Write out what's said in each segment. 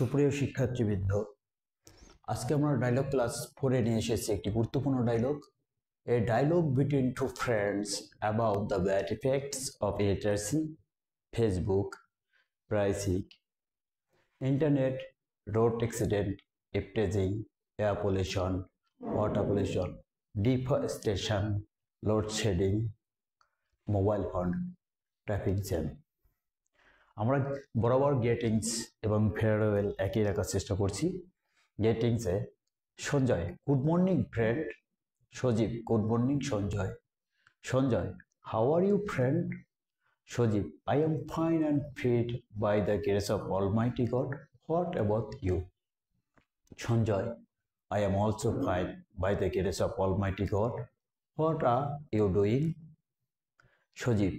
সুপ্রিয় শিক্ষার্থীবৃন্দ, আজকে আমরা ডায়লগ ক্লাস 4 এ নিয়ে এসেছি একটি গুরুত্বপূর্ণ dialogue. A dialogue between two friends about the bad effects of illiteracy, Facebook, pricing, internet, road accident, uptasing, air pollution, water pollution, deforestation, load shedding, mobile phone, traffic jam. আমরা বরাবর greetings এবং farewell একই রাখার চেষ্টা করছি। গেটিংসে Sanjay, good morning friend. Sajib, good morning Sanjay. Sanjay, how are you friend? Sajib, I am fine and fit by the grace of Almighty God. What about you? Sanjay, I am also fine by the grace of Almighty God. What are you doing? Sojib,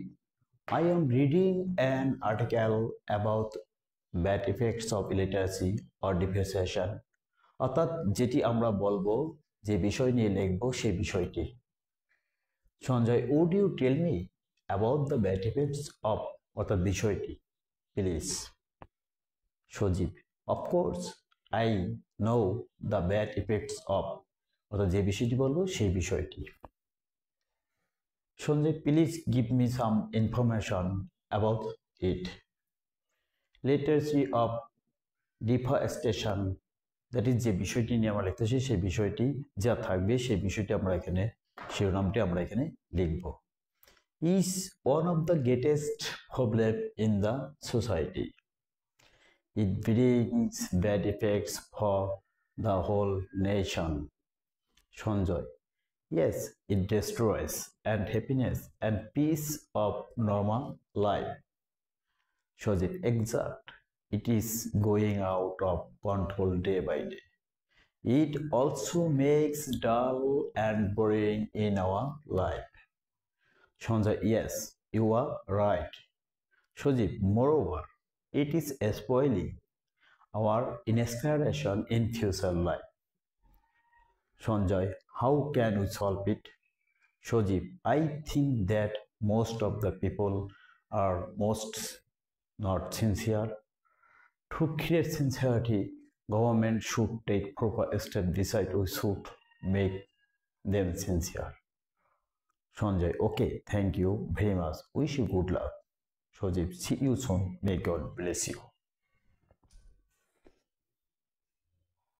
I am reading an article about bad effects of illiteracy or depreciation. অর্থাৎ যেটি আমরা বলবো, যে বিষয় নিয়ে লিখবো সেই বিষয়টি। Sanjay, would you tell me about the bad effects of অর্থাৎ বিষয়টি please. Sajib, of course I know the bad effects of অর্থাৎ যে বিষয়টি বলবো সেই বিষয়টি। Sanjay, please give me some information about it. Literacy of deforestation, that is যে বিষয়টি নিয়ে আমরা লিখতেছি সেই বিষয়টি যা থাকবে সেই বিষয়টি আমরা এখানে শিরোনামটি আমরা এখানে লিখব। Is one of the greatest problem in the society. It brings bad effects for the whole nation. Sanjay, yes, it destroys and happiness and peace of normal life. Sojit, exact. It is going out of control day by day. It also makes dull and boring in our life. Sanjay, yes, you are right. Sojit, moreover, it is spoiling our inspiration in future life. Sanjay, how can we solve it? Sojit, I think that most of the people are not sincere. To create sincerity, government should take proper steps. Decide we should make them sincere. Sanjay, okay, thank you very much. Wish you good luck. Sojit, see you soon. May God bless you.